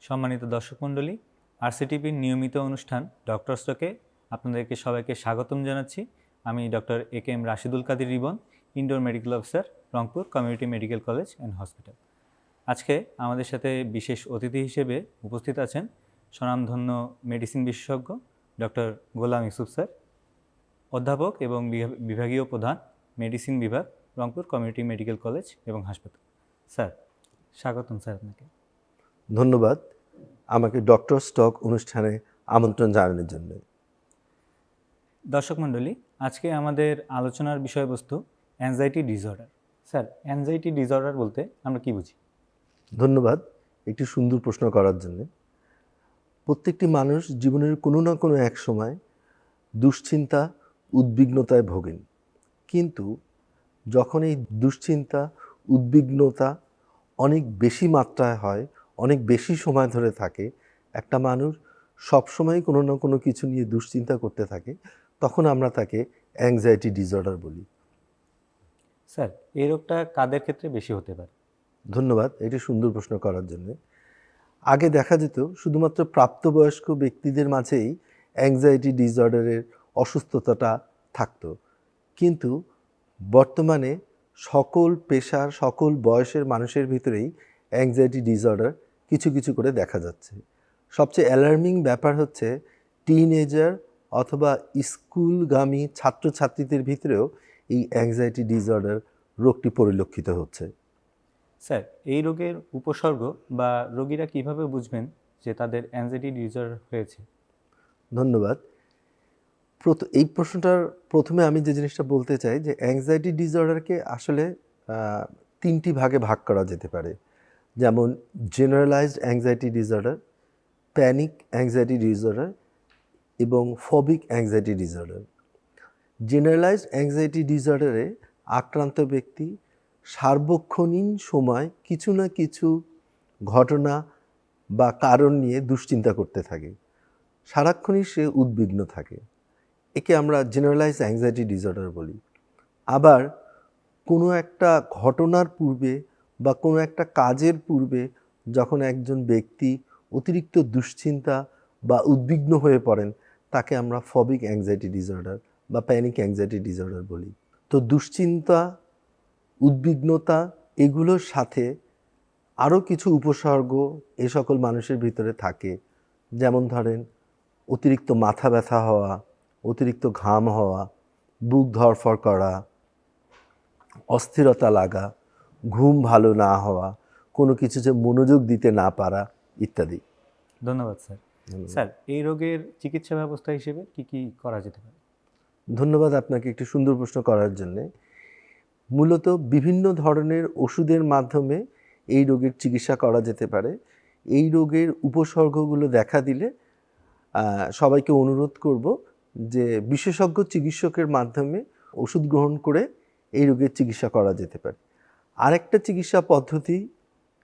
সম্মানিত দর্শক মণ্ডলী, আরসিটিভির নিয়মিত অনুষ্ঠান ডক্টর স্টকে আপনাদেরকে সবাইকে স্বাগতম জানাচ্ছি। আমি doctor A K M. Rashidul Kadir ribbon, indoor medical officer, Rangpur community medical college and hospital. আজকে আমাদের সাথে বিশেষ অতিথি হিসেবে উপস্থিত আছেন স্বনামধন্য মেডিসিন বিশেষজ্ঞ ডক্টর গোলাম ইউসুফ স্যার, অধ্যাপক এবং বিভাগীয় প্রধান, মেডিসিন বিভাগ, রংপুর কমিউনিটি মেডিকেল কলেজ এবং হাসপাতাল। স্যার, স্বাগতম স্যার আপনাকে। ধন্যবাদ আমাকে ডক্টর স্টক অনুষ্ঠানে আমন্ত্রণ জানানোর জন্য। দর্শক মণ্ডলী, আজকে আমাদের আলোচনার বিষয়বস্তু anxiety disorder. Sir, anxiety disorder বলতে আমরা কি বুঝি? ধন্যবাদ একটি সুন্দর প্রশ্ন করার জন্য। প্রত্যেকটি মানুষ জীবনের কোনো না কোনো এক সময় দুশ্চিন্তা, উদ্বিগ্নতায় ভোগেন, কিন্তু যখন এই দুশ্চিন্তা, উদ্বিগ্নতা অনেক বেশি মাত্রায় হয়, অনেক বেশি সময় ধরে থাকে, একটা মানুষ সবসময় কোনো না কোনো কিছু নিয়ে দুশ্চিন্তা করতে থাকে, তখন আমরা তাকে অ্যাংজাইটি ডিসঅর্ডার বলি। স্যার, এই রোগটা কাদের ক্ষেত্রে বেশি হতে পারে? ধন্যবাদ এটি সুন্দর প্রশ্ন করার জন্য। আগে দেখা যেত শুধুমাত্র প্রাপ্তবয়স্ক ব্যক্তিদের মাঝেই অ্যাংজাইটি ডিসঅর্ডারের অসুস্থতাটা থাকতো, কিন্তু বর্তমানে সকল পেশার, সকল বয়সের মানুষের ভিতরেই অ্যাংজাইটি ডিসঅর্ডার কিছু কিছু করে দেখা যাচ্ছে। সবচেয়ে অ্যালার্মিং ব্যাপার হচ্ছে টিনেজার অথবা স্কুলগামী ছাত্রছাত্রীদের ভিতরেও এই অ্যাংজাইটি ডিসঅর্ডার রোগটি পরিলক্ষিত হচ্ছে। স্যার, এই রোগের উপসর্গ বা রোগীরা কিভাবে বুঝবেন যে তাদের অ্যাংজাইটি ডিসঅর্ডার হয়েছে? ধন্যবাদ। এই প্রশ্নটার প্রথমে আমি যে জিনিসটা বলতে চাই যে অ্যাংজাইটি ডিসঅর্ডারকে আসলে তিনটি ভাগে ভাগ করা যেতে পারে, যেমন generalised anxiety disorder, panic anxiety disorder এবং ফবিক অ্যাংজাইটি ডিসঅর্ডার। জেনারেলাইজড অ্যাংজাইটি ডিসঅর্ডারে আক্রান্ত ব্যক্তি সার্বক্ষণিক সময় কিছু না কিছু ঘটনা বা কারণ নিয়ে দুশ্চিন্তা করতে থাকে, সারাক্ষণই সে উদ্বিগ্ন থাকে, একে আমরা জেনারেলাইজড অ্যাংজাইটি ডিসঅর্ডার বলি। আবার কোনো একটা ঘটনার পূর্বে বা কোনো একটা কাজের পূর্বে যখন একজন ব্যক্তি অতিরিক্ত দুশ্চিন্তা বা উদ্বিগ্ন হয়ে পড়েন, তাকে আমরা ফবিক অ্যাংজাইটি ডিসঅর্ডার বা প্যানিক অ্যাংজাইটি ডিসঅর্ডার বলি। তো দুশ্চিন্তা, উদ্বিগ্নতা এগুলোর সাথে আরও কিছু উপসর্গ এ সকল মানুষের ভিতরে থাকে, যেমন ধরেন অতিরিক্ত মাথা ব্যথা হওয়া, অতিরিক্ত ঘাম হওয়া, বুক ধড়ফড় করা, অস্থিরতা লাগা, ঘুম ভালো না হওয়া, কোনো কিছু যে মনোযোগ দিতে না পারা ইত্যাদি। ধন্যবাদ স্যার। স্যার, এই রোগের চিকিৎসা ব্যবস্থা হিসেবে কি কি করা যেতে পারে? ধন্যবাদ আপনাকে একটি সুন্দর প্রশ্ন করার জন্যে। মূলত বিভিন্ন ধরনের ওষুধের মাধ্যমে এই রোগের চিকিৎসা করা যেতে পারে। এই রোগের উপসর্গগুলো দেখা দিলে সবাইকে অনুরোধ করব যে বিশেষজ্ঞ চিকিৎসকের মাধ্যমে ওষুধ গ্রহণ করে এই রোগের চিকিৎসা করা যেতে পারে। আরেকটা চিকিৎসা পদ্ধতি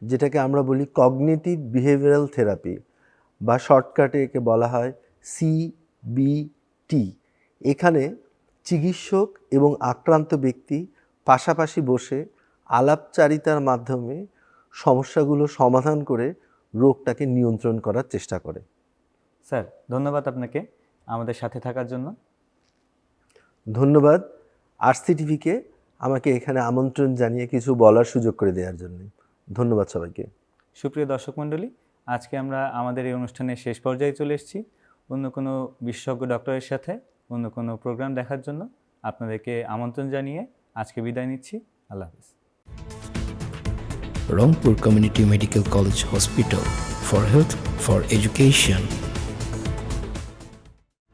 যেটাকে আমরা বলি কগনিটিভ বিহেভিয়ারাল থেরাপি বা শর্টকাটে একে বলা হয় সিবিটি। এখানে চিকিৎসক এবং আক্রান্ত ব্যক্তি পাশাপাশি বসে আলাপচারিতার মাধ্যমে সমস্যাগুলো সমাধান করে রোগটাকে নিয়ন্ত্রণ করার চেষ্টা করে। স্যার, ধন্যবাদ আপনাকে আমাদের সাথে থাকার জন্য। ধন্যবাদ আরসিটিভিকে আমাকে এখানে আমন্ত্রণ জানিয়ে কিছু বলার সুযোগ করে দেওয়ার জন্য। ধন্যবাদ সবাইকে। সুপ্রিয় দর্শক মণ্ডলী, আজকে আমরা আমাদের এই অনুষ্ঠানের শেষ পর্যায়ে চলে এসেছি। অন্য কোনো বিশেষজ্ঞ ডক্টরের সাথে অন্য কোনো প্রোগ্রাম দেখার জন্য আপনাদেরকে আমন্ত্রণ জানিয়ে আজকে বিদায় নিচ্ছি। আল্লাহ হাফেজ। Rangpur community medical college hospital, for health, for education.